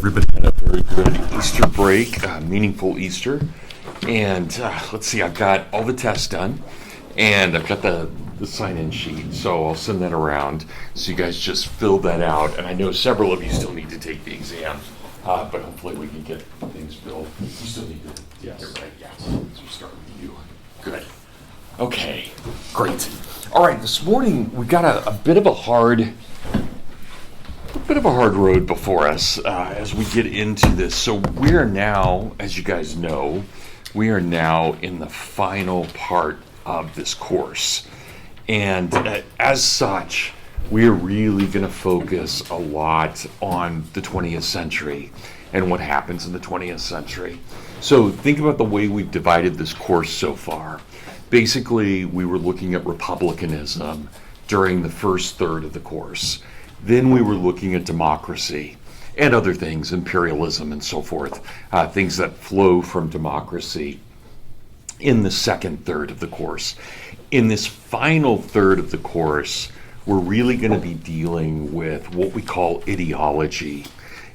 Everybody had a very good Easter break, meaningful Easter. And let's see, I've got all the tests done, and I've got the sign-in sheet, so I'll send that around so you guys just fill that out. And I know several of you still need to take the exam, but hopefully we can get things filled. You still need to get right, yes. So we'll start with you. Good. Okay, great. All right, this morning we got a bit of a hard road before us as we get into this. So we are now, as you guys know, we are now in the final part of this course. And as such, we're really going to focus a lot on the 20th century and what happens in the 20th century. So think about the way we've divided this course so far. Basically, we were looking at republicanism during the first third of the course. Then we were looking at democracy and other things, imperialism and so forth, things that flow from democracy in the second third of the course. In this final third of the course, we're really going to be dealing with what we call ideology.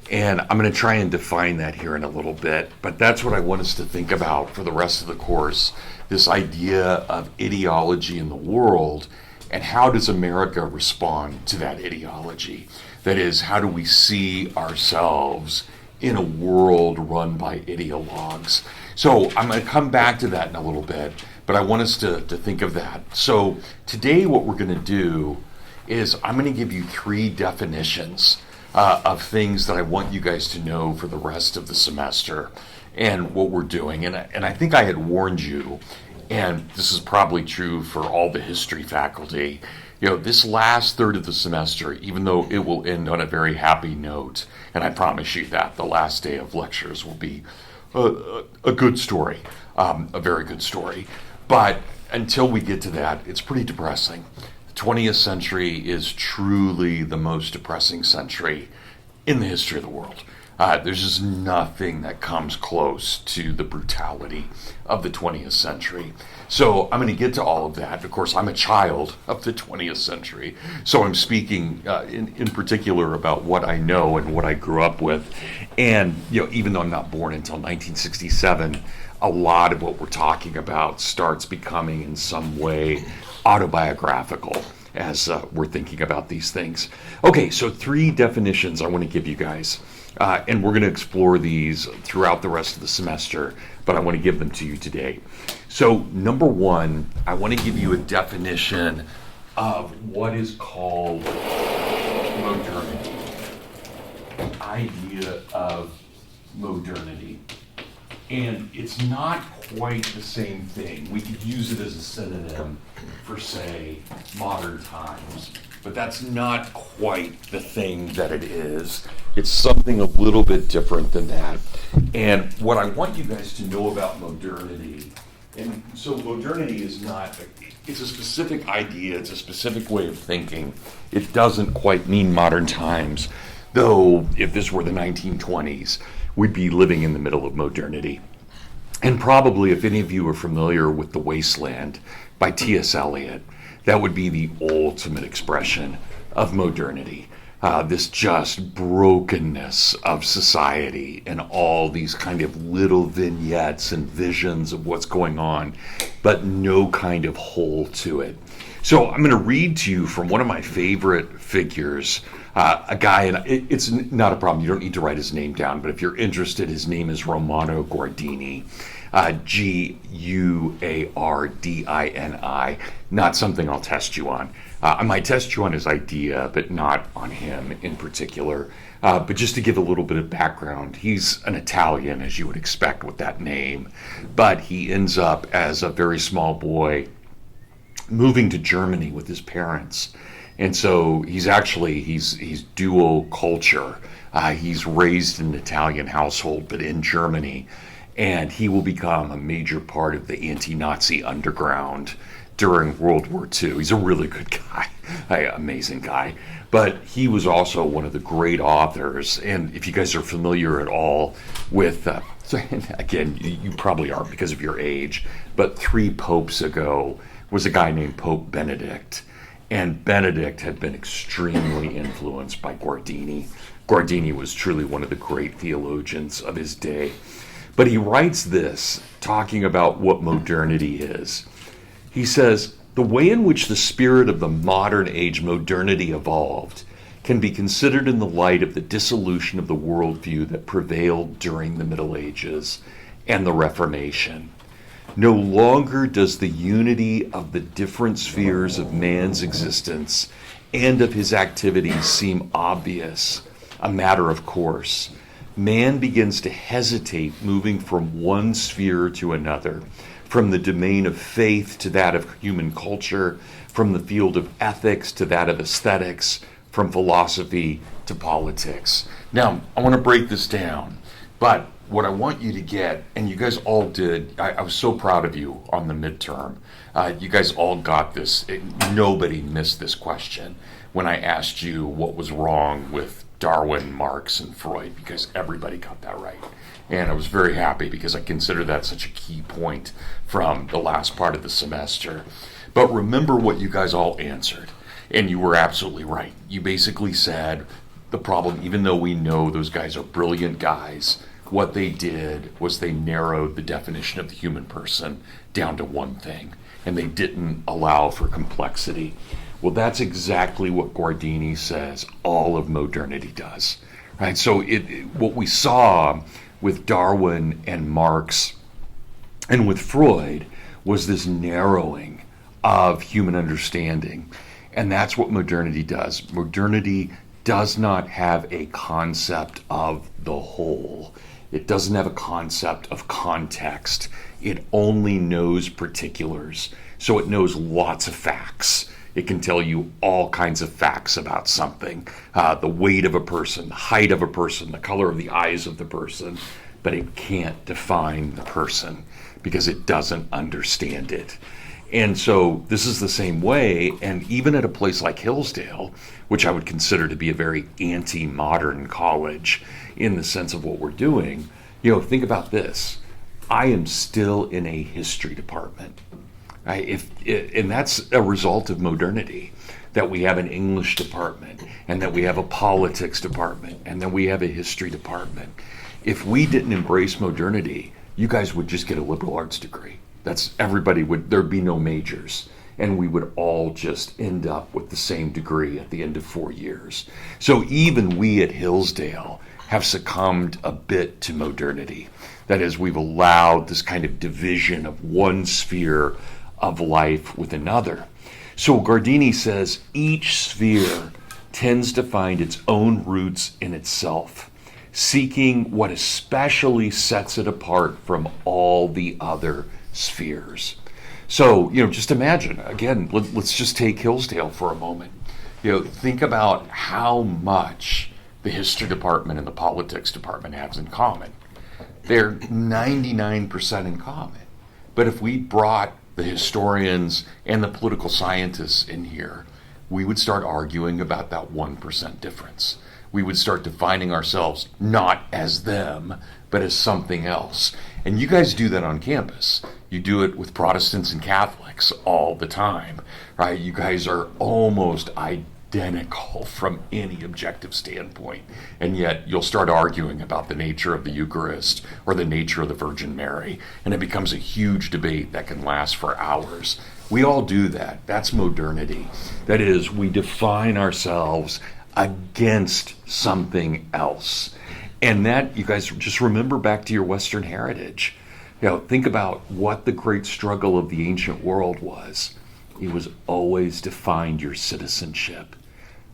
And I'm going to try and define that here in a little bit, but that's what I want us to think about for the rest of the course, this idea of ideology in the world. And how does America respond to that ideology? That is, how do we see ourselves in a world run by ideologues? So I'm going to come back to that in a little bit, but I want us to think of that. So today what we're going to do is I'm going to give you three definitions of things that I want you guys to know for the rest of the semester and what we're doing. And I think I had warned you, and this is probably true for all the history faculty, this last third of the semester, even though it will end on a very happy note, and I promise you that the last day of lectures will be a good story, a very good story. But until we get to that, it's pretty depressing. The 20th century is truly the most depressing century in the history of the world. There's just nothing that comes close to the brutality of the 20th century. So I'm going to get to all of that. Of course, I'm a child of the 20th century, so I'm speaking in particular about what I know and what I grew up with. And even though I'm not born until 1967, a lot of what we're talking about starts becoming in some way autobiographical as we're thinking about these things. Okay, so three definitions I want to give you guys. And we're going to explore these throughout the rest of the semester, but I want to give them to you today. So number one, I want to give you a definition of what is called modernity. The idea of modernity. And it's not quite the same thing. We could use it as a synonym for, say, modern times, but that's not quite the thing that it is. It's something a little bit different than that. And what I want you guys to know about modernity, and so modernity is not, it's a specific idea, it's a specific way of thinking. It doesn't quite mean modern times, though if this were the 1920s, we'd be living in the middle of modernity. And probably, if any of you are familiar with The Wasteland by T.S. Eliot, that would be the ultimate expression of modernity. This just brokenness of society and all these kind of little vignettes and visions of what's going on, but no kind of whole to it. So I'm going to read to you from one of my favorite figures, a guy, and it's not a problem, you don't need to write his name down, but if you're interested, his name is Romano Guardini, Guardini, not something I'll test you on. I might test you on his idea, but not on him in particular. But just to give a little bit of background, he's an Italian, as you would expect with that name, but he ends up as a very small boy moving to Germany with his parents. And so he's dual culture. He's raised in an Italian household, but in Germany. And he will become a major part of the anti-Nazi underground during World War II. He's a really good guy, amazing guy. But he was also one of the great authors. And if you guys are familiar at all with, again, you probably are because of your age, but 3 popes ago was a guy named Pope Benedict. And Benedict had been extremely influenced by Guardini. Guardini was truly one of the great theologians of his day. But he writes this, talking about what modernity is. He says, the way in which the spirit of the modern age modernity evolved can be considered in the light of the dissolution of the worldview that prevailed during the Middle Ages and the Reformation. No longer does the unity of the different spheres of man's existence and of his activities seem obvious, a matter of course. Man begins to hesitate moving from one sphere to another, from the domain of faith to that of human culture, from the field of ethics to that of aesthetics, from philosophy to politics. Now, I want to break this down, but what I want you to get, and you guys all did, I was so proud of you on the midterm. You guys all got this. Nobody missed this question when I asked you what was wrong with Darwin, Marx, and Freud, because everybody got that right. And I was very happy because I consider that such a key point from the last part of the semester. But remember what you guys all answered, and you were absolutely right. You basically said the problem, even though we know those guys are brilliant guys, what they did was they narrowed the definition of the human person down to one thing, and they didn't allow for complexity. Well, that's exactly what Guardini says all of modernity does, right? So what we saw with Darwin and Marx and with Freud was this narrowing of human understanding, and that's what modernity does. Modernity does not have a concept of the whole. It doesn't have a concept of context. It only knows particulars. So it knows lots of facts. It can tell you all kinds of facts about something, the weight of a person, the height of a person, the color of the eyes of the person, but it can't define the person because it doesn't understand it. And so this is the same way, and even at a place like Hillsdale, which I would consider to be a very anti-modern college in the sense of what we're doing, think about this. I am still in a history department. And that's a result of modernity, that we have an English department, and that we have a politics department, and that we have a history department. If we didn't embrace modernity, you guys would just get a liberal arts degree. There'd be no majors, and we would all just end up with the same degree at the end of 4 years. So even we at Hillsdale have succumbed a bit to modernity. That is, we've allowed this kind of division of one sphere of life with another. So Guardini says each sphere tends to find its own roots in itself, seeking what especially sets it apart from all the other spheres. So, just imagine, again, let's just take Hillsdale for a moment. Think about how much the history department and the politics department have in common. They're 99% in common. But if we brought the historians and the political scientists in here, we would start arguing about that 1% difference. We would start defining ourselves not as them, but as something else. And you guys do that on campus. You do it with Protestants and Catholics all the time, right? You guys are almost identical from any objective standpoint, and yet you'll start arguing about the nature of the Eucharist or the nature of the Virgin Mary, and it becomes a huge debate that can last for hours. We all do that. That's modernity. That is, we define ourselves against something else. And that, you guys, just remember back to your Western heritage. Think about what the great struggle of the ancient world was. It was always to find your citizenship.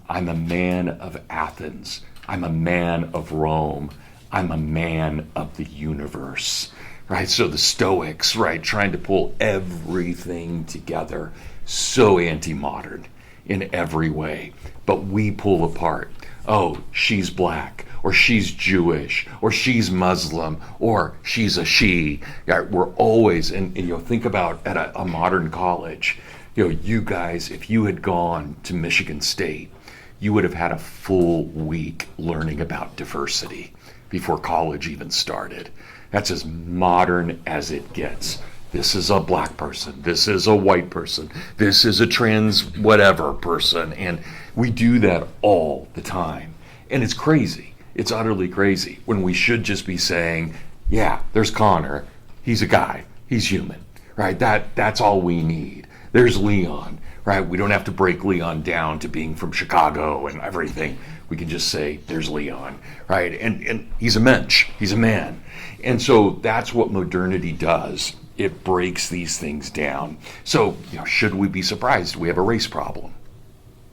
I'm a man of Athens. I'm a man of Rome. I'm a man of the universe. Right? So the Stoics, right, trying to pull everything together, so anti-modern in every way. But we pull apart. Oh, she's black, or she's Jewish, or she's Muslim, or she's a she. Right? We're always, and think about at a modern college, you guys, if you had gone to Michigan State, you would have had a full week learning about diversity before college even started. That's as modern as it gets. This is a black person. This is a white person. This is a trans whatever person. And we do that all the time. And it's crazy. It's utterly crazy when we should just be saying, yeah, there's Connor. He's a guy. He's human, right? That's all we need. There's Leon, right? We don't have to break Leon down to being from Chicago and everything. We can just say, there's Leon, right? And he's a mensch. He's a man. And so that's what modernity does. It breaks these things down. So, should we be surprised we have a race problem?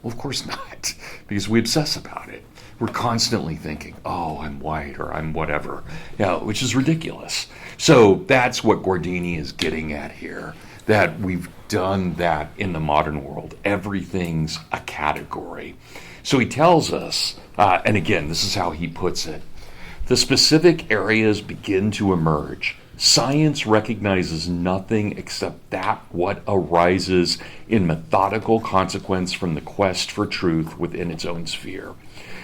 Well, of course not, because we obsess about it. We're constantly thinking, oh, I'm white or I'm whatever, which is ridiculous. So that's what Guardini is getting at here, that we've done that in the modern world. Everything's a category. So he tells us, and again, this is how he puts it, the specific areas begin to emerge. Science recognizes nothing except that what arises in methodical consequence from the quest for truth within its own sphere.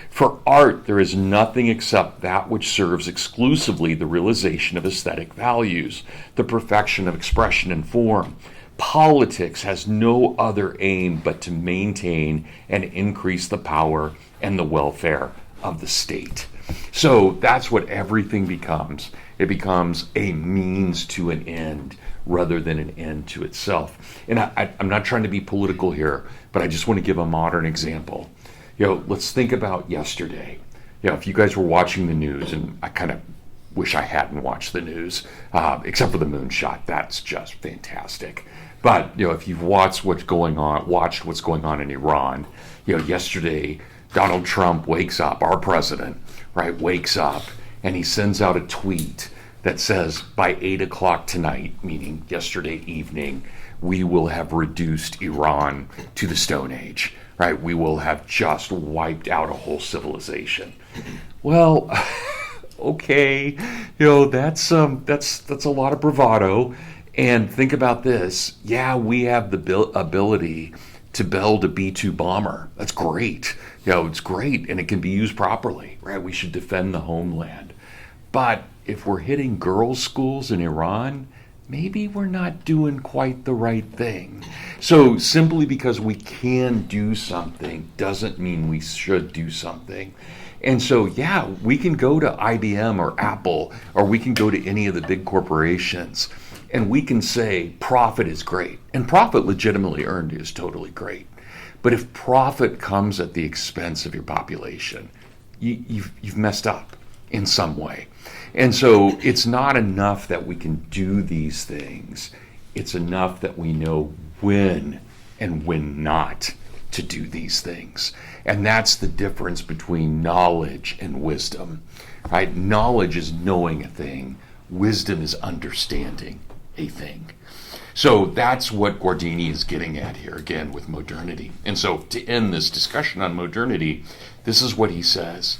For art, there is nothing except that which serves exclusively the realization of aesthetic values, the perfection of expression and form. Politics has no other aim but to maintain and increase the power and the welfare of the state. So that's what everything becomes. It becomes a means to an end rather than an end to itself. And I'm not trying to be political here, but I just want to give a modern example. Let's think about yesterday. If you guys were watching the news, and I kind of wish I hadn't watched the news, except for the moonshot. That's just fantastic. But if you've watched what's going on in Iran, yesterday Donald Trump wakes up, our president, right, wakes up, and he sends out a tweet that says by 8 o'clock tonight, meaning yesterday evening, we will have reduced Iran to the Stone Age, right? We will have just wiped out a whole civilization. Well, okay, that's a lot of bravado. And think about this. Yeah, we have the ability to build a B-2 bomber. That's great. It's great, and it can be used properly, right? We should defend the homeland. But if we're hitting girls' schools in Iran, maybe we're not doing quite the right thing. So simply because we can do something doesn't mean we should do something. And so, yeah, we can go to IBM or Apple, or we can go to any of the big corporations, and we can say profit is great. And profit legitimately earned is totally great. But if profit comes at the expense of your population, you've messed up in some way. And so it's not enough that we can do these things. It's enough that we know when and when not to do these things. And that's the difference between knowledge and wisdom, right? Knowledge is knowing a thing. Wisdom is understanding a thing. So that's what Guardini is getting at here, again, with modernity. And so to end this discussion on modernity, this is what he says.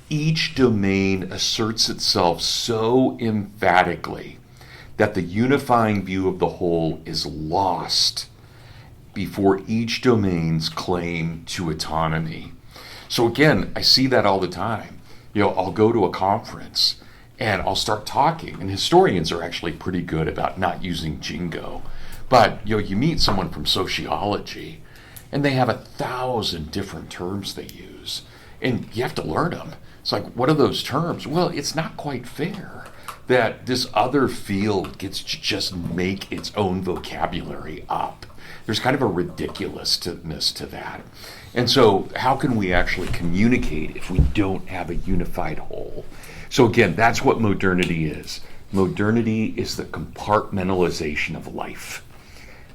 Each domain asserts itself so emphatically that the unifying view of the whole is lost before each domain's claim to autonomy. So again, I see that all the time. I'll go to a conference and I'll start talking, and historians are actually pretty good about not using jingo. But you meet someone from sociology and they have 1,000 different terms they use, and you have to learn them. It's like, what are those terms? Well, it's not quite fair that this other field gets to just make its own vocabulary up. There's kind of a ridiculousness to that. And so how can we actually communicate if we don't have a unified whole? So again, that's what modernity is. Modernity is the compartmentalization of life.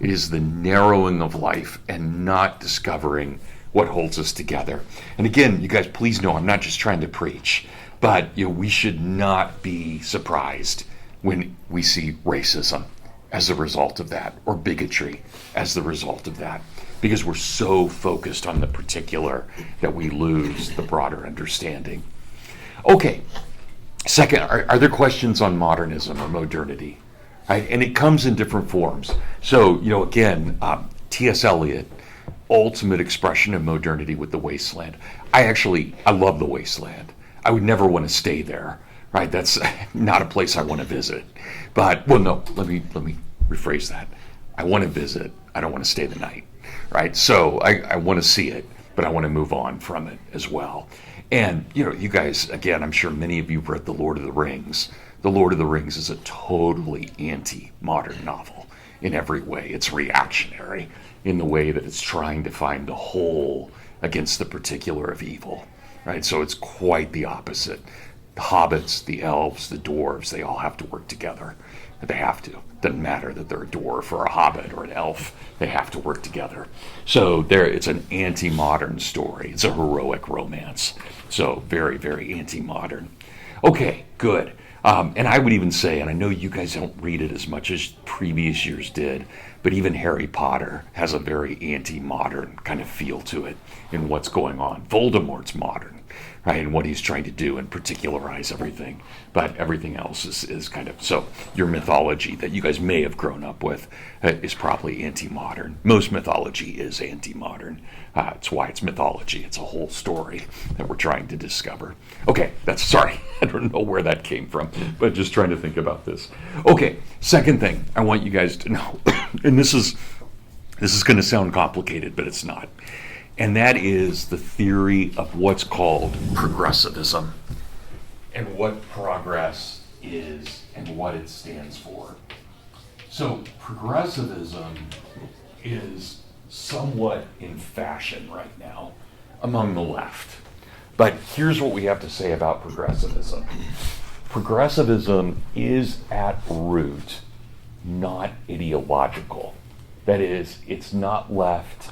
It is the narrowing of life and not discovering what holds us together. And again, you guys, please know I'm not just trying to preach, but we should not be surprised when we see racism as a result of that, or bigotry as the result of that, because we're so focused on the particular that we lose the broader understanding. Okay, second, are there questions on modernism or modernity? Right? And it comes in different forms. So, again, T.S. Eliot, ultimate expression of modernity with The Wasteland. I love The Wasteland. I would never want to stay there, right? That's not a place I want to visit. But, well, no, let me rephrase that. I want to visit. I don't want to stay the night, right? So I want to see it, but I want to move on from it as well. And, you guys, again, I'm sure many of you have read The Lord of the Rings. The Lord of the Rings is a totally anti-modern novel in every way. It's reactionary in the way that it's trying to find the whole against the particular of evil, right? So it's quite the opposite. The hobbits, the elves, the dwarves, they all have to work together. They have to. Doesn't matter that they're a dwarf or a hobbit or an elf. They have to work together. So it's an anti-modern story. It's a heroic romance. So very, very anti-modern. Okay, good. And I would even say, and I know you guys don't read it as much as previous years did, but even Harry Potter has a very anti-modern kind of feel to it in what's going on. Voldemort's modern, right, and what he's trying to do and particularize everything. But everything else is kind of, so your mythology that you guys may have grown up with is probably anti-modern. Most mythology is anti-modern. It's why it's mythology. It's a whole story that we're trying to discover. Okay, sorry, I don't know where that came from, but just trying to think about this. Okay, second thing I want you guys to know, and this is going to sound complicated, but it's not. And that is the theory of what's called progressivism and what progress is and what it stands for. So progressivism is somewhat in fashion right now among the left. But here's what we have to say about progressivism. Progressivism is at root not ideological. That is, it's not left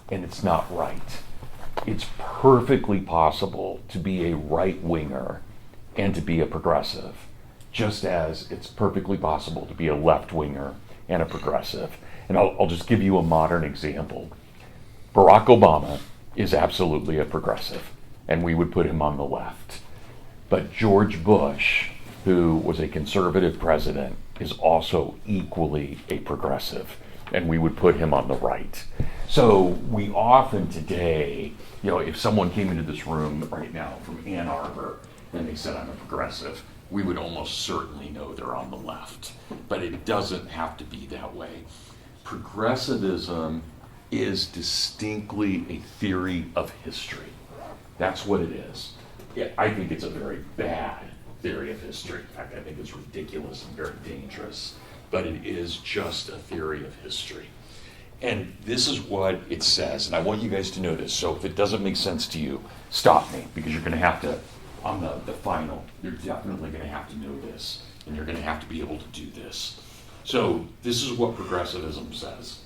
and it's not right. It's perfectly possible to be a right-winger and to be a progressive, just as it's perfectly possible to be a left-winger and a progressive. And I'll just give you a modern example. Barack Obama is absolutely a progressive, and we would put him on the left. But George Bush, who was a conservative president, is also equally a progressive, and we would put him on the right. So we often today, if someone came into this room right now from Ann Arbor and they said I'm a progressive, we would almost certainly know they're on the left. But it doesn't have to be that way. Progressivism is distinctly a theory of history. That's what it is. I think it's a very bad theory of history. In fact, I think it's ridiculous and very dangerous. But it is just a theory of history. And this is what it says, and I want you guys to know this. So if it doesn't make sense to you, stop me, because you're going to have to, on the final, you're definitely going to have to know this, and you're going to have to be able to do this. So this is what progressivism says.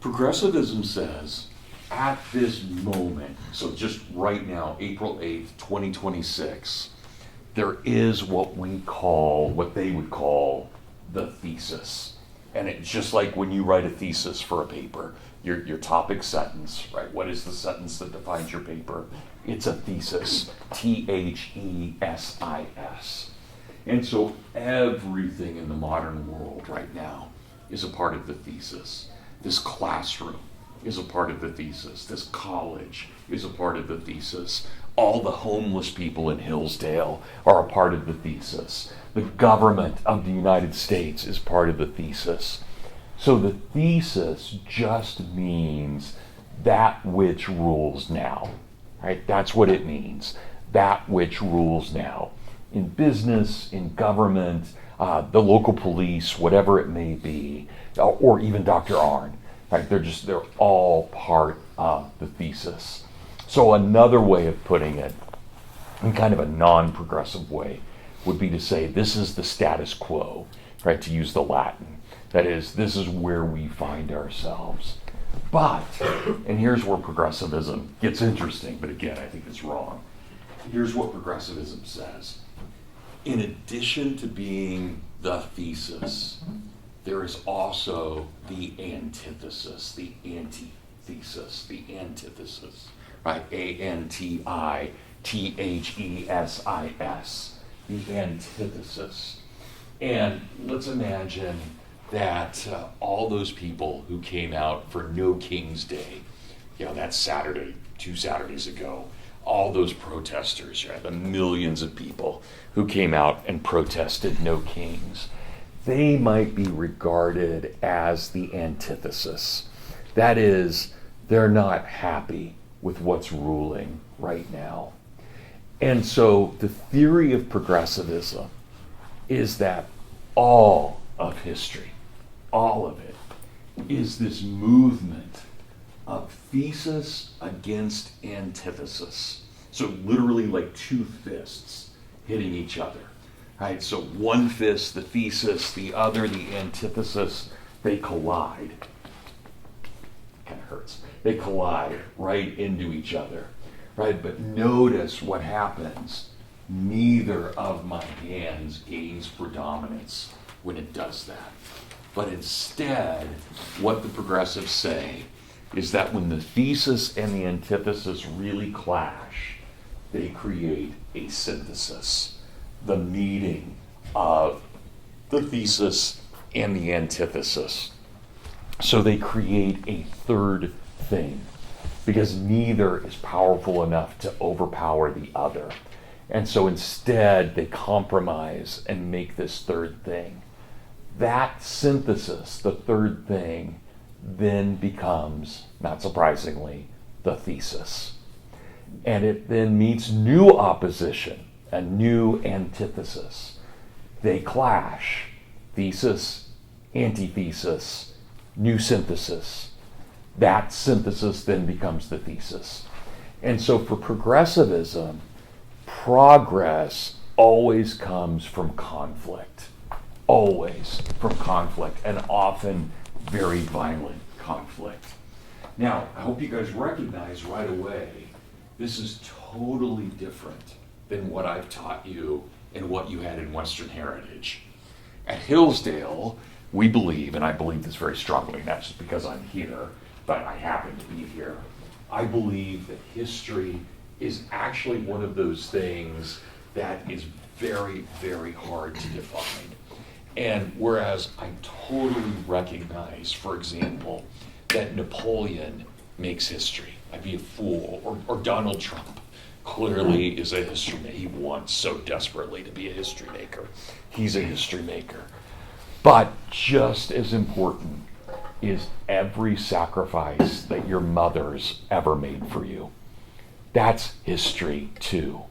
Progressivism says, at this moment, so just right now, April 8th, 2026, there is what they would call the thesis. And it's just like when you write a thesis for a paper, your topic sentence, right? What is the sentence that defines your paper? It's a thesis, thesis. And so everything in the modern world right now is a part of the thesis. This classroom is a part of the thesis. This college is a part of the thesis. All the homeless people in Hillsdale are a part of the thesis. The government of the United States is part of the thesis. So the thesis just means that which rules now, right? That's what it means, that which rules now. In business, in government, the local police, whatever it may be, or even Dr. Arnn, right? They're all part of the thesis. So another way of putting it, in kind of a non-progressive way, would be to say this is the status quo, right, to use the Latin. That is, this is where we find ourselves. But, and here's where progressivism gets interesting, but again, I think it's wrong. Here's what progressivism says. In addition to being the thesis, there is also the antithesis, the antithesis, the antithesis, right? antithesis, the antithesis. And let's imagine that all those people who came out for No King's Day, that Saturday, 2 Saturdays ago, all those protesters, right, the millions of people who came out and protested No Kings, they might be regarded as the antithesis. That is, they're not happy with what's ruling right now. And so the theory of progressivism is that all of history, all of it, is this movement of thesis against antithesis. So literally like two fists hitting each other. Right? So one fist, the thesis, the other, the antithesis, they collide. Kind of hurts. They collide right into each other. Right? But notice what happens. Neither of my hands gains predominance when it does that. But instead, what the progressives say is that when the thesis and the antithesis really clash, they create a synthesis, the meeting of the thesis and the antithesis. So they create a third thing, because neither is powerful enough to overpower the other. And so instead, they compromise and make this third thing. That synthesis, the third thing, then becomes, not surprisingly, the thesis. And it then meets new opposition, a new antithesis. They clash. Thesis, antithesis, new synthesis. That synthesis then becomes the thesis. And so for progressivism, progress always comes from conflict. Always from conflict, and often very violent conflict. Now, I hope you guys recognize right away, this is totally different than what I've taught you and what you had in Western Heritage. At Hillsdale, we believe, and I believe this very strongly, not just because I'm here, but I happen to be here, I believe that history is actually one of those things that is very, very hard to define. And whereas I totally recognize, for example, that Napoleon makes history, I'd be a fool, or Donald Trump clearly is a history maker. He wants so desperately to be a history maker. He's a history maker. But just as important is every sacrifice that your mother's ever made for you. That's history too.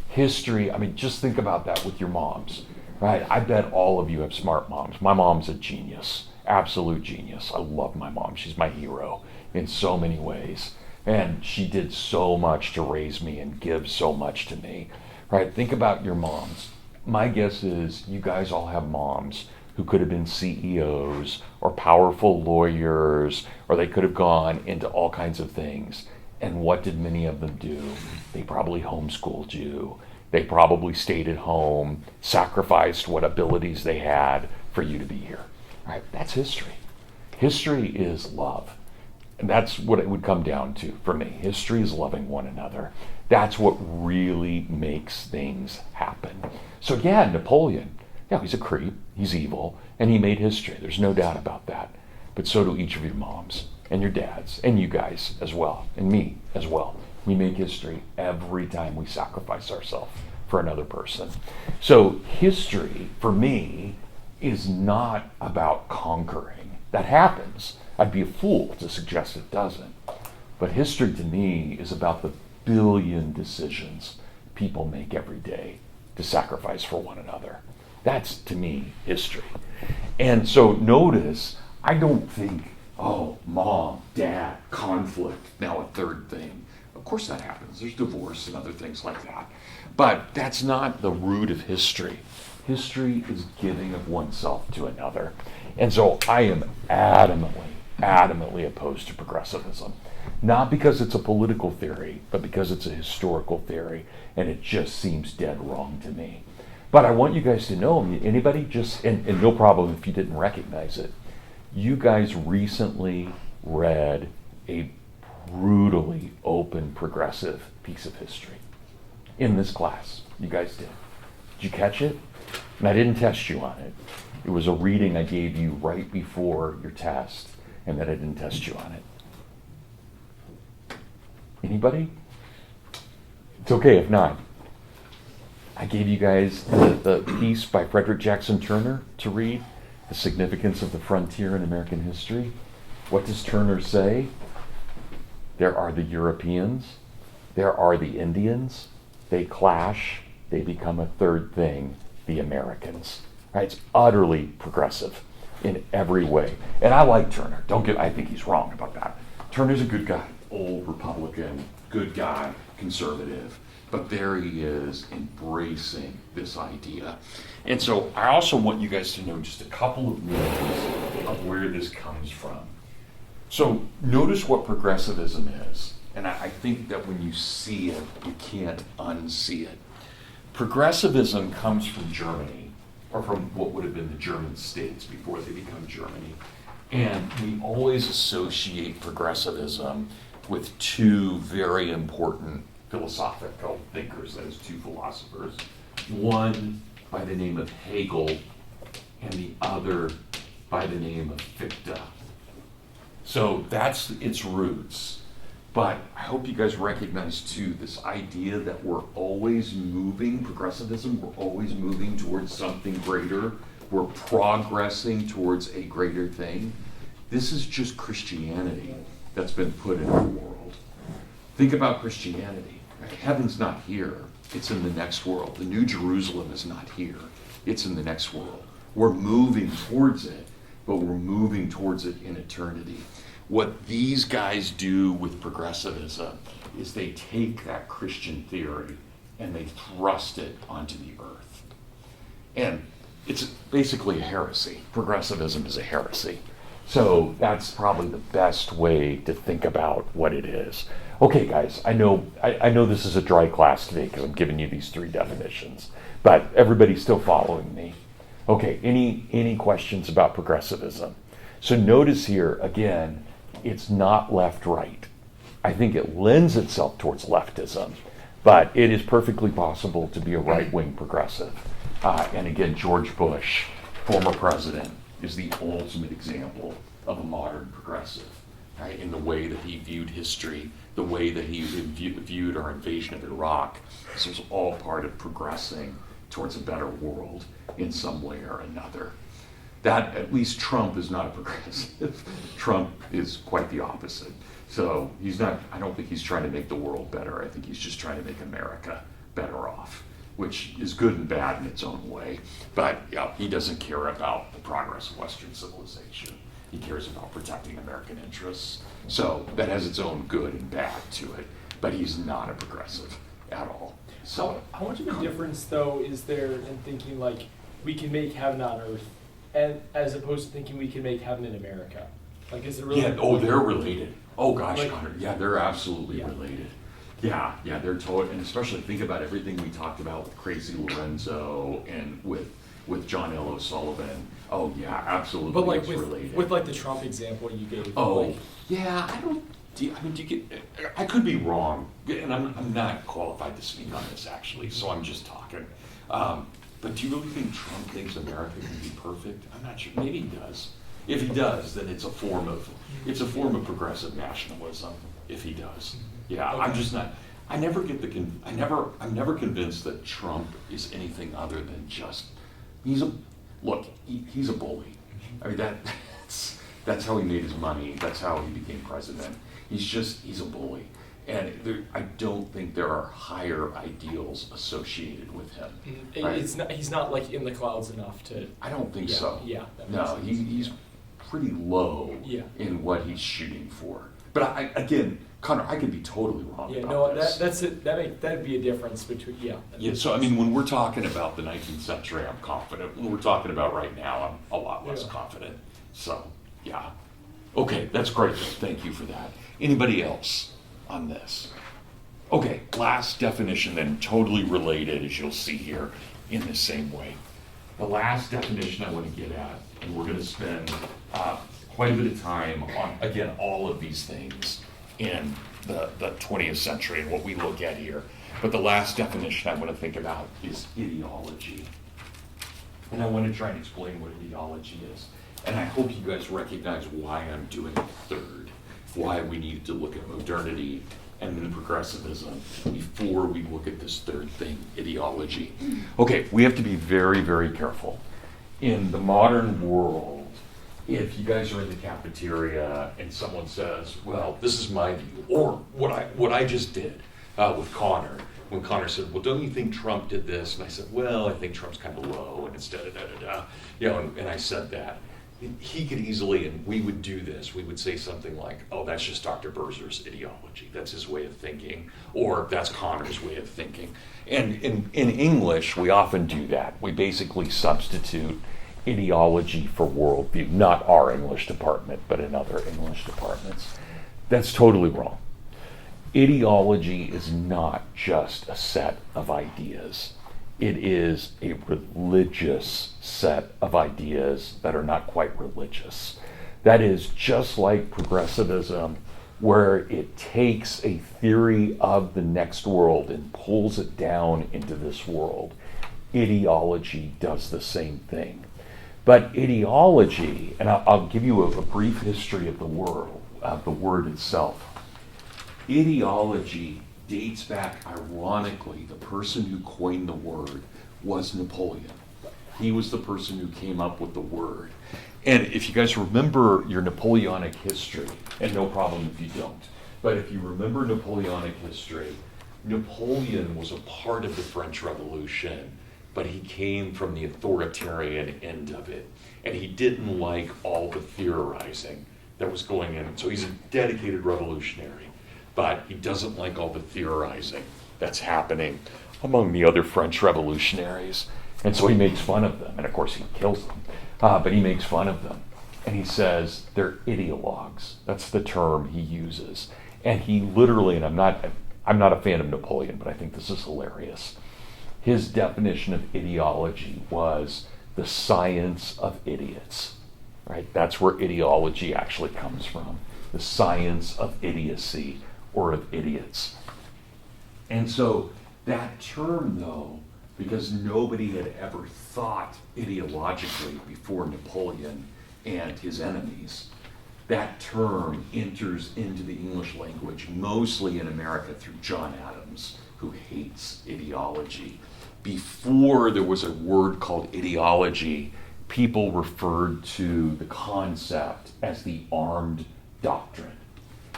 History, I mean, just think about that with your moms. Right, I bet all of you have smart moms. My mom's a genius, absolute genius. I love my mom. She's my hero in so many ways. And she did so much to raise me and give so much to me. Right, think about your moms. My guess is you guys all have moms who could have been CEOs or powerful lawyers, or they could have gone into all kinds of things. And what did many of them do? They probably homeschooled you. They probably stayed at home, sacrificed what abilities they had for you to be here. Right? That's history. History is love. And that's what it would come down to for me. History is loving one another. That's what really makes things happen. So yeah, Napoleon, yeah, he's a creep, he's evil, and he made history. There's no doubt about that. But so do each of your moms and your dads and you guys as well, and me as well. We make history every time we sacrifice ourselves for another person. So history, for me, is not about conquering. That happens. I'd be a fool to suggest it doesn't. But history to me is about the billion decisions people make every day to sacrifice for one another. That's, to me, history. And so notice, I don't think, oh, mom, dad, conflict, now a third thing. Of course that happens. There's divorce and other things like that. But that's not the root of history. History is giving of oneself to another. And so I am adamantly opposed to progressivism. Not because it's a political theory, but because it's a historical theory, and it just seems dead wrong to me. But I want you guys to know, anybody just, and no problem if you didn't recognize it, you guys recently read a brutally open progressive piece of history in this class. You guys did. Did you catch it? And I didn't test you on it. It was a reading I gave you right before your test, and then I didn't test you on it. Anybody? It's okay if not. I gave you guys the piece by Frederick Jackson Turner to read, The Significance of the Frontier in American History. What does Turner say? There are the Europeans, there are the Indians, they clash, they become a third thing, the Americans. Right? It's utterly progressive in every way. And I like Turner. I think he's wrong about that. Turner's a good guy, old Republican, good guy, conservative. But there he is embracing this idea. And so I also want you guys to know just a couple of minutes of where this comes from. So notice what progressivism is. And I think that when you see it, you can't unsee it. Progressivism comes from Germany, or from what would have been the German states before they become Germany. And we always associate progressivism with two very important philosophical thinkers, that is, two philosophers. One by the name of Hegel, and the other by the name of Fichte. So that's its roots. But I hope you guys recognize too this idea that we're always moving, progressivism, we're always moving towards something greater. We're progressing towards a greater thing. This is just Christianity that's been put in our world. Think about Christianity. Heaven's not here, it's in the next world. The New Jerusalem is not here, it's in the next world. We're moving towards it, but we're moving towards it in eternity. What these guys do with progressivism is they take that Christian theory and they thrust it onto the earth. And it's basically a heresy. Progressivism is a heresy. So that's probably the best way to think about what it is. Okay, guys, I know this is a dry class today because I'm giving you these three definitions, but everybody's still following me. Okay, any questions about progressivism? So notice here, again, it's not left-right. I think it lends itself towards leftism, but it is perfectly possible to be a right-wing progressive. And again, George Bush, former president, is the ultimate example of a modern progressive, right? In the way that he viewed history, the way that he viewed our invasion of Iraq. This was all part of progressing towards a better world in some way or another. That, at least Trump is not a progressive. Trump is quite the opposite. So I don't think he's trying to make the world better. I think he's just trying to make America better off, which is good and bad in its own way. But yeah, he doesn't care about the progress of Western civilization. He cares about protecting American interests. So that has its own good and bad to it, but he's not a progressive at all. So how much of a difference, though, is there in thinking like we can make heaven on earth, and as opposed to thinking we can make heaven in America? Like, is it really? Yeah. Oh, they're related. Oh gosh, like, Connor. Yeah, they're absolutely related. Yeah, they're totally, and especially think about everything we talked about with Crazy Lorenzo and with John L. O'Sullivan. Oh yeah, absolutely. But like it's related. With like the Trump example you gave. Oh like, yeah, do you get? I could be wrong, and I'm not qualified to speak on this actually, so I'm just talking. But do you really think Trump thinks America can be perfect? I'm not sure. Maybe he does. If he does, then it's a form of progressive nationalism. If he does, yeah. Okay. I'm just not. I'm never convinced that Trump is anything other than just. He's a bully. I mean that's how he made his money. That's how he became president. He's a bully. And I don't think there are higher ideals associated with him. Right? He's not like in the clouds enough to. I don't think so. Yeah. No, he's pretty low in what he's shooting for. But Connor, I could be totally wrong about this. That's it. That'd be a difference between Yeah. So I mean, when we're talking about the 19th century, I'm confident. When we're talking about right now, I'm a lot less confident. So yeah. Okay, that's great. Thank you for that. Anybody else on this? Okay, last definition then, totally related, as you'll see here, in the same way. The last definition I want to get at, and we're going to spend quite a bit of time on, again, all of these things in the 20th century and what we look at here. But the last definition I want to think about is ideology. And I want to try and explain what ideology is. And I hope you guys recognize why I'm doing a third, why we need to look at modernity and then progressivism before we look at this third thing, ideology. Okay, we have to be very, very careful. In the modern world, if you guys are in the cafeteria and someone says, well, this is my view, or what I just did with Connor, when Connor said, well, don't you think Trump did this? And I said, well, I think Trump's kind of low, and it's da-da-da-da-da. You know, and I said that. He could easily, and we would do this, we would say something like, oh, that's just Dr. Berzer's ideology. That's his way of thinking. Or that's Connor's way of thinking. And in English, we often do that. We basically substitute ideology for worldview, not our English department, but in other English departments. That's totally wrong. Ideology is not just a set of ideas. It is a religious set of ideas that are not quite religious. That is just like progressivism, where it takes a theory of the next world and pulls it down into this world. Ideology does the same thing. But ideology, and I'll give you a brief history of the word itself. Ideology dates back, ironically, the person who coined the word was Napoleon. He was the person who came up with the word. And if you guys remember your Napoleonic history, and no problem if you don't, but if you remember Napoleonic history, Napoleon was a part of the French Revolution, but he came from the authoritarian end of it. And he didn't like all the theorizing that was going in. So he's a dedicated revolutionary, but he doesn't like all the theorizing that's happening among the other French revolutionaries. And so he makes fun of them. And of course he kills them, but he makes fun of them. And he says they're ideologues. That's the term he uses. And he literally, and I'm not a fan of Napoleon, but I think this is hilarious. His definition of ideology was the science of idiots, right? That's where ideology actually comes from, the science of idiocy or of idiots. And so that term, though, because nobody had ever thought ideologically before Napoleon and his enemies, that term enters into the English language mostly in America through John Adams, who hates ideology. Before there was a word called ideology, people referred to the concept as the armed doctrine.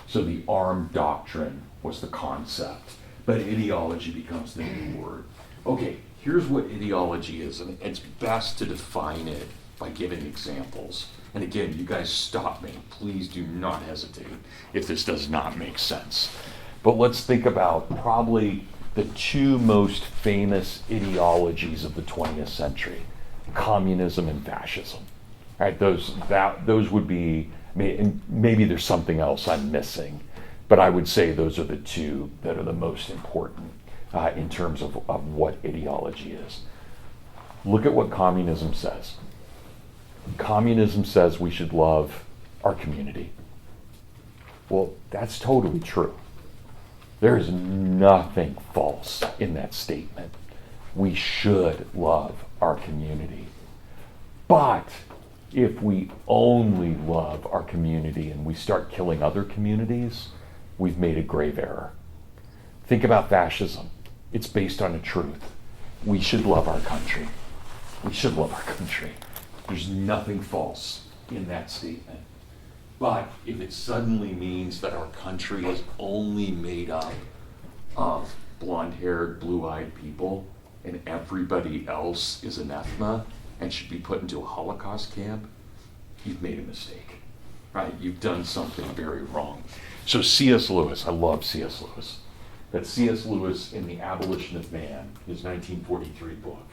So the armed doctrine was the concept, but ideology becomes the new word. Okay, here's what ideology is, and it's best to define it by giving examples. And again, you guys stop me. Please do not hesitate if this does not make sense. But let's think about probably the two most famous ideologies of the 20th century, communism and fascism. Right? Those would be, maybe there's something else I'm missing, but I would say those are the two that are the most important in terms of what ideology is. Look at what communism says. Communism says we should love our community. Well, that's totally true. There is nothing false in that statement. We should love our community. But if we only love our community and we start killing other communities, we've made a grave error. Think about fascism. It's based on a truth. We should love our country. We should love our country. There's nothing false in that statement. But if it suddenly means that our country is only made up of blonde-haired, blue-eyed people, and everybody else is anathema and should be put into a Holocaust camp, you've made a mistake, right? You've done something very wrong. So C.S. Lewis, I love C.S. Lewis, but C.S. Lewis in The Abolition of Man, his 1943 book,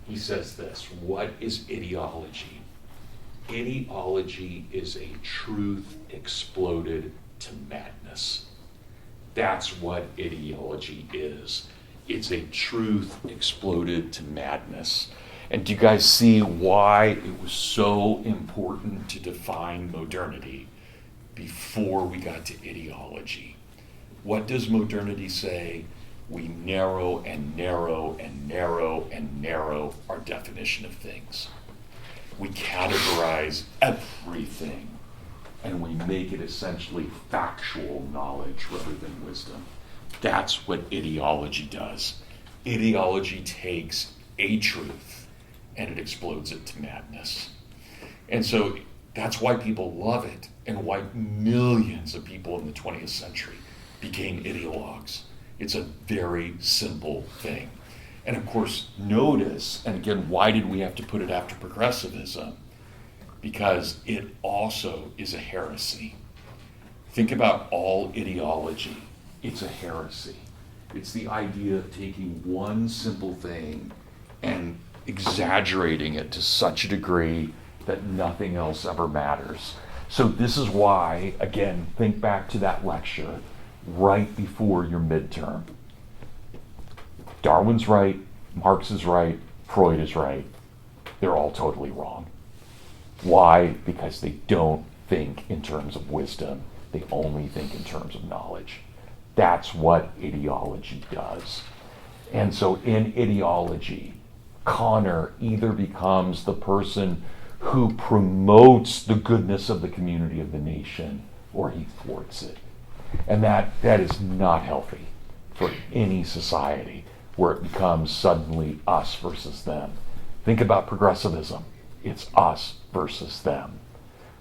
he says this: what is ideology? Ideology is a truth exploded to madness. That's what ideology is. It's a truth exploded to madness. And do you guys see why it was so important to define modernity before we got to ideology? What does modernity say? We narrow and narrow and narrow and narrow our definition of things. We categorize everything, and we make it essentially factual knowledge rather than wisdom. That's what ideology does. Ideology takes a truth and it explodes it to madness. And so that's why people love it, and why millions of people in the 20th century became ideologues. It's a very simple thing. And of course, notice, and again, why did we have to put it after progressivism? Because it also is a heresy. Think about all ideology. It's a heresy. It's the idea of taking one simple thing and exaggerating it to such a degree that nothing else ever matters. So this is why, again, think back to that lecture right before your midterm. Darwin's right, Marx is right, Freud is right. They're all totally wrong. Why? Because they don't think in terms of wisdom. They only think in terms of knowledge. That's what ideology does. And so in ideology, Connor either becomes the person who promotes the goodness of the community of the nation, or he thwarts it. And that is not healthy for any society where it becomes suddenly us versus them. Think about progressivism. It's us versus them.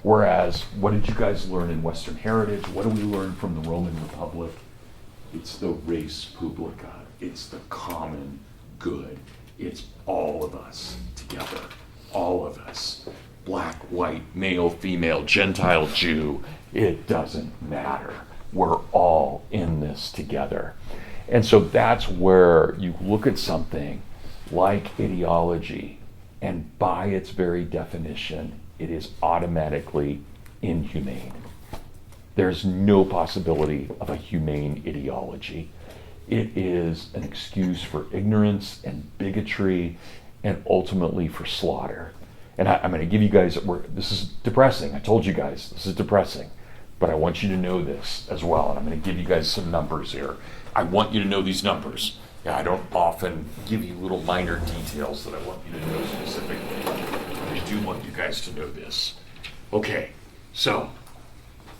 Whereas, what did you guys learn in Western heritage? What do we learn from the Roman Republic? It's the res publica. It's the common good. It's all of us together. All of us. Black, white, male, female, Gentile, Jew. It doesn't matter. We're all in this together. And so that's where you look at something like ideology, and by its very definition, it is automatically inhumane. There's no possibility of a humane ideology. It is an excuse for ignorance and bigotry and ultimately for slaughter. And I'm going to give you guys, this is depressing. I told you guys, this is depressing. But I want you to know this as well. And I'm going to give you guys some numbers here. I want you to know these numbers. I don't often give you little minor details that I want you to know specifically. I do want you guys to know this. Okay, so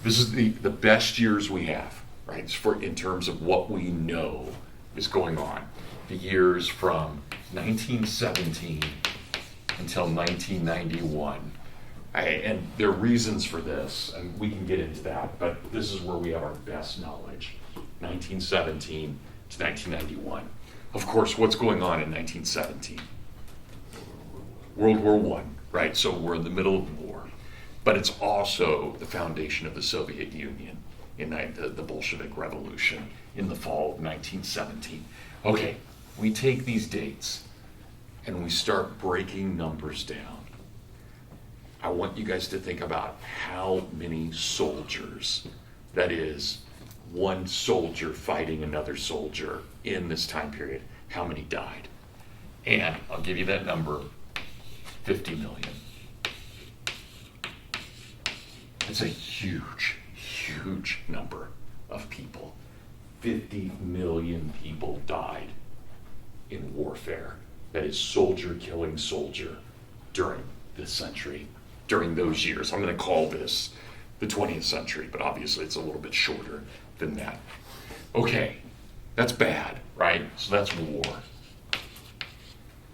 this is the best years we have, right? It's for in terms of what we know is going on. The years from 1917 until 1991. And there are reasons for this, and we can get into that, but this is where we have our best knowledge. 1917 to 1991. Of course, what's going on in 1917? World War I, right? So we're in the middle of the war. But it's also the foundation of the Soviet Union in the Bolshevik Revolution in the fall of 1917. Okay, we take these dates and we start breaking numbers down. I want you guys to think about how many soldiers, that is, one soldier fighting another soldier in this time period, how many died? And I'll give you that number, 50 million. It's a huge, huge number of people. 50 million people died in warfare. That is soldier killing soldier during this century, during those years. I'm going to call this the 20th century, but obviously it's a little bit shorter than that. Okay, that's bad, right? So that's war.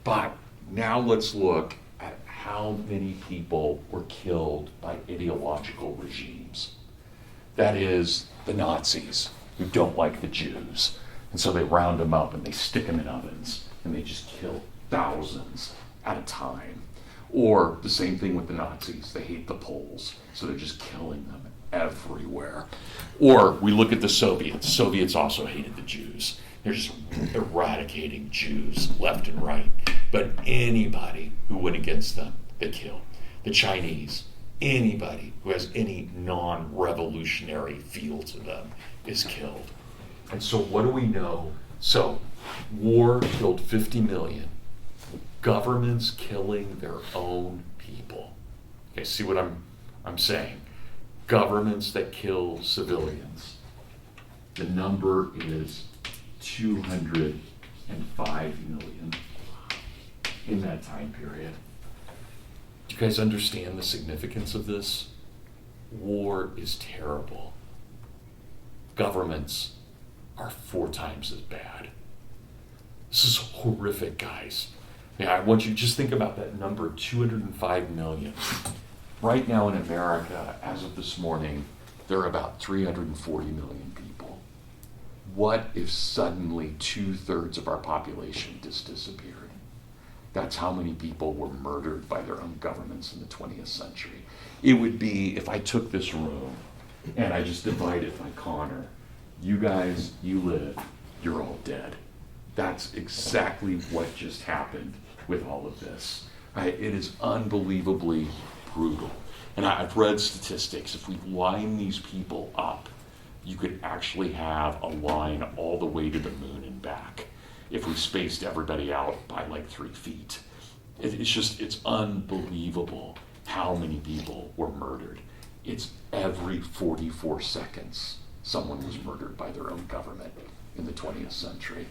But now let's look at how many people were killed by ideological regimes. That is, the Nazis, who don't like the Jews. And so they round them up and they stick them in ovens and they just kill thousands at a time. Or the same thing with the Nazis. They hate the Poles, so they're just killing them everywhere. Or we look at the Soviets. Soviets also hated the Jews. They're just eradicating Jews left and right. But anybody who went against them, they kill. The Chinese, anybody who has any non-revolutionary feel to them is killed. And so what do we know? So war killed 50 million. Governments killing their own people. Okay, see what I'm saying? Governments that kill civilians. The number is 205 million in that time period. Do you guys understand the significance of this? War is terrible. Governments are 4 times as bad. This is horrific, guys. Yeah, I want you to just think about that number, 205 million. Right now in America, as of this morning, there are about 340 million people. What if suddenly 2/3 of our population just disappeared? That's how many people were murdered by their own governments in the 20th century. It would be if I took this room and I just divided by Connor. You guys, you live, you're all dead. That's exactly what just happened with all of this. Right? It is unbelievably brutal. And I've read statistics. If we line these people up, you could actually have a line all the way to the moon and back if we spaced everybody out by like 3 feet. It's unbelievable how many people were murdered. It's every 44 seconds someone was murdered by their own government in the 20th century.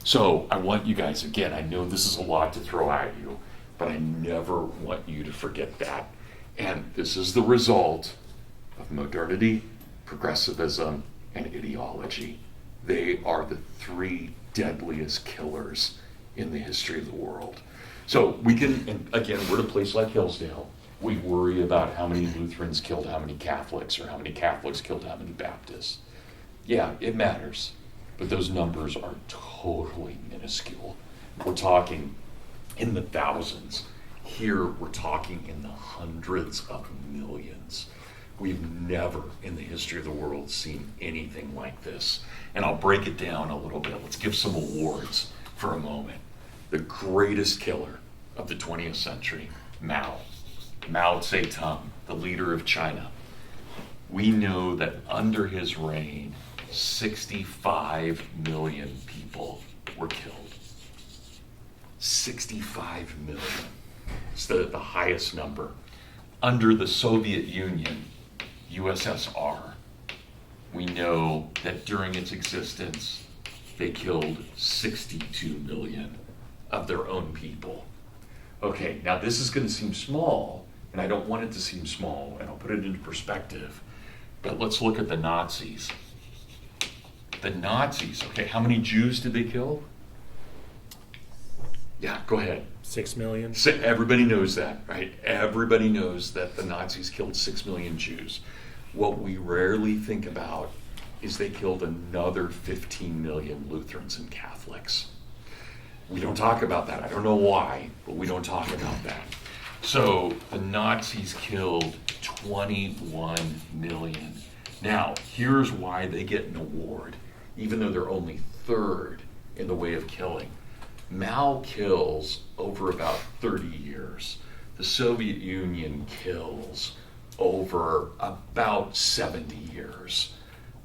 So I want you guys, again, I know this is a lot to throw at you, but I never want you to forget that. And this is the result of modernity, progressivism, and ideology. They are the 3 deadliest killers in the history of the world. So we can, and again, we're at a place like Hillsdale. We worry about how many Lutherans killed how many Catholics, or how many Catholics killed how many Baptists. Yeah, it matters, but those numbers are totally minuscule. We're talking in the thousands. Here, we're talking in the hundreds of millions. We've never in the history of the world seen anything like this. And I'll break it down a little bit. Let's give some awards for a moment. The greatest killer of the 20th century, Mao Zedong, the leader of China. We know that under his reign, 65 million people were killed. 65 million. It's the highest number. Under the Soviet Union, USSR, we know that during its existence, they killed 62 million of their own people. Okay, now this is going to seem small, and I don't want it to seem small, and I'll put it into perspective, but let's look at the Nazis. The Nazis, okay, how many Jews did they kill? Yeah, go ahead. 6 million. Everybody knows that, right? Everybody knows that the Nazis killed 6 million Jews. What we rarely think about is they killed another 15 million Lutherans and Catholics. We don't talk about that. I don't know why, but we don't talk about that. So the Nazis killed 21 million. Now, here's why they get an award, even though they're only 3rd in the way of killing. Mao kills over about 30 years. The Soviet Union kills over about 70 years.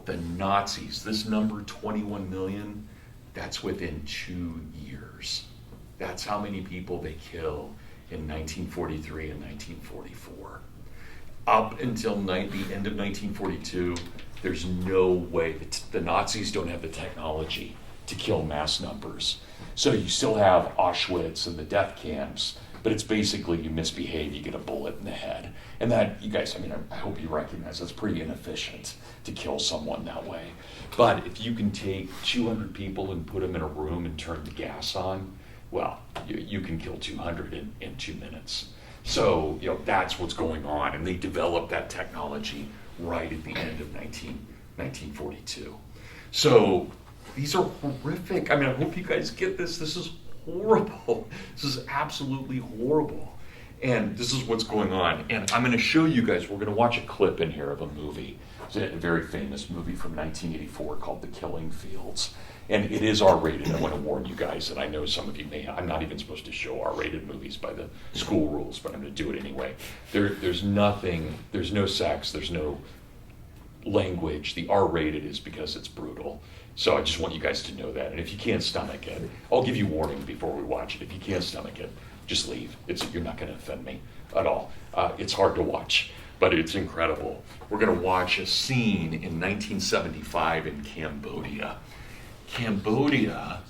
The Nazis, this number 21 million, that's within 2 years. That's how many people they kill in 1943 and 1944. Up until the end of 1942, there's no way, the Nazis don't have the technology to kill mass numbers. So you still have Auschwitz and the death camps, but it's basically you misbehave, you get a bullet in the head. And that, you guys, I mean, I hope you recognize that's pretty inefficient to kill someone that way. But if you can take 200 people and put them in a room and turn the gas on, well, you can kill 200 in 2 minutes. So, that's what's going on. And they developed that technology right at the end of 1942. So these are horrific. I mean, I hope you guys get this. This is horrible. This is absolutely horrible. And this is what's going on. And I'm going to show you guys, we're going to watch a clip in here of a movie. It's a very famous movie from 1984 called The Killing Fields. And it is R-rated. I want to warn you guys that I know some of you may, I'm not even supposed to show R-rated movies by the school rules, but I'm going to do it anyway. There's nothing, there's no sex, there's no language. The R-rated is because it's brutal. So I just want you guys to know that. And if you can't stomach it, I'll give you warning before we watch it. If you can't stomach it, just leave. You're not going to offend me at all. It's hard to watch, but it's incredible. We're going to watch a scene in 1975 in Cambodia. Cambodia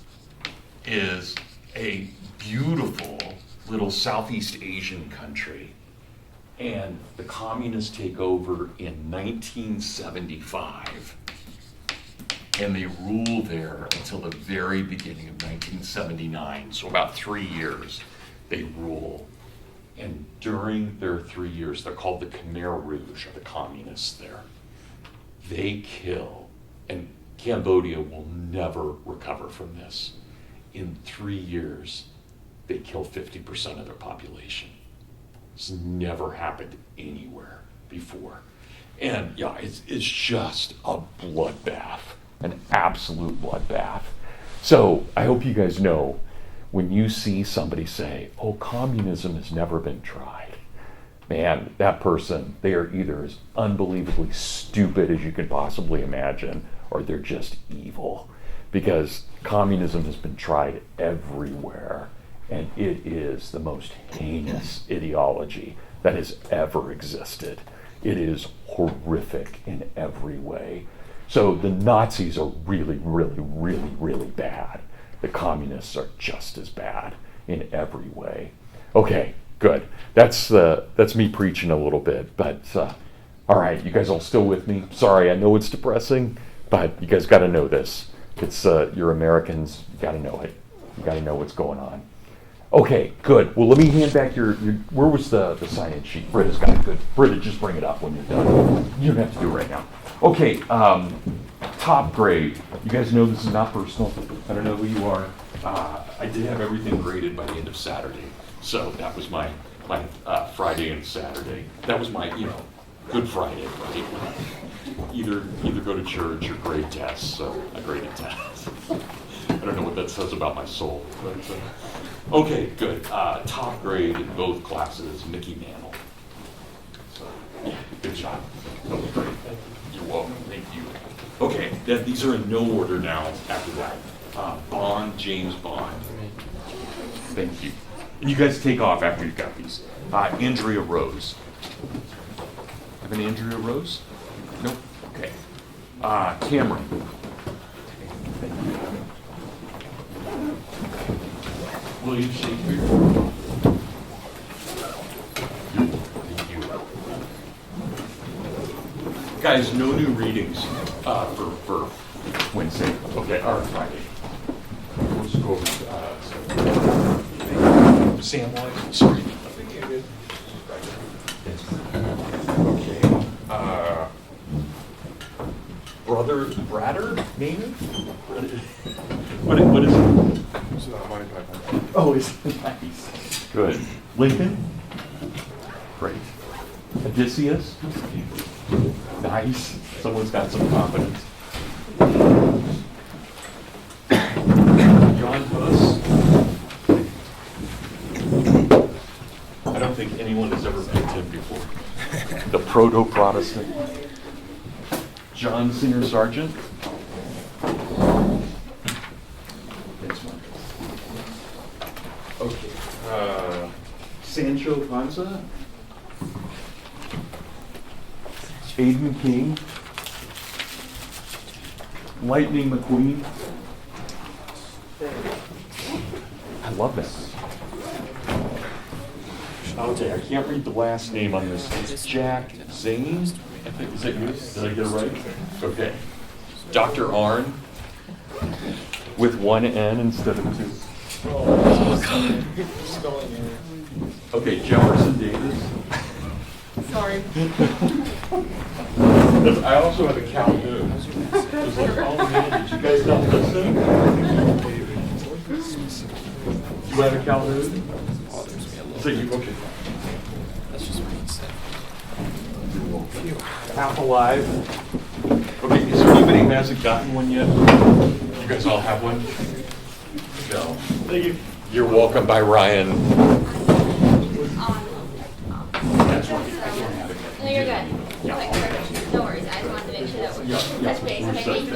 is a beautiful little Southeast Asian country. And the communists take over in 1975. And they rule there until the very beginning of 1979. So about 3 years they rule. And during their 3 years, they're called the Khmer Rouge, or the communists there. They kill, and Cambodia will never recover from this. In 3 years, they kill 50% of their population. It's never happened anywhere before. And yeah, it's just a bloodbath, an absolute bloodbath. So I hope you guys know, when you see somebody say, oh, communism has never been tried, man, that person, they are either as unbelievably stupid as you can possibly imagine, or they're just evil. Because communism has been tried everywhere, and it is the most heinous ideology that has ever existed. It is horrific in every way. So the Nazis are really, really, really, really bad. The communists are just as bad in every way. Okay, good. That's me preaching a little bit, but all right, you guys all still with me? Sorry, I know it's depressing, but you guys got to know this. It's you're Americans. You got to know it. You got to know what's going on. Okay, good. Well, let me hand back your where was the sign-in sheet? Britta's got it. Good. Britta, just bring it up when you're done. You don't have to do it right now. Okay, top grade. You guys know this is not personal. I don't know who you are. I did have everything graded by the end of Saturday. So that was my Friday and Saturday. That was my, Good Friday, right? Either go to church or grade tests. So I graded tests. I don't know what that says about my soul. But, okay, good. Top grade in both classes, Mickey Mantle. So, yeah, good job. That was great. You're welcome. Thank you. Okay, these are in no order now after that. Bond, James Bond. Thank you. And you guys take off after you've got these. Andrea Rose. Have an Andrea Rose? Nope. Okay. Cameron. Thank you. William Shakespeare. Thank you. Guys, no new readings for Wednesday. Okay, or Friday. We'll just go over Samwise. Sorry. Okay. Brother Bratter, maybe? What is it? It's not mine, but Oh, it's nice. Good. Lincoln? Great. Odysseus? Nice. Someone's got some confidence. John Huss? I don't think anyone has ever picked him before. The proto-Protestant. John Singer Sargent? Okay. Sancho Panza? Aiden King? Lightning McQueen? I love this. Okay, I can't read the last name on this. It's Jack Zane? I think, is that you? Did I get it right? Okay. Dr. Arn? With one N instead of two. Oh, God. Spelling error. Okay, Jefferson Davis. Sorry. I also have a Calhoun. It's like, oh man, did you guys not listen? You have a Calhoun? So you, okay. that's just what he said. Half alive. Okay, is there anybody who hasn't gotten one yet? You guys all have one? No. Thank you. You're welcome by Ryan. That's right. I don't have it yet. No, you're good. Yeah. Okay, perfect. No worries. I just wanted to make sure that we're touch base. Okay, thank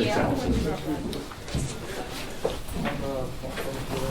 you.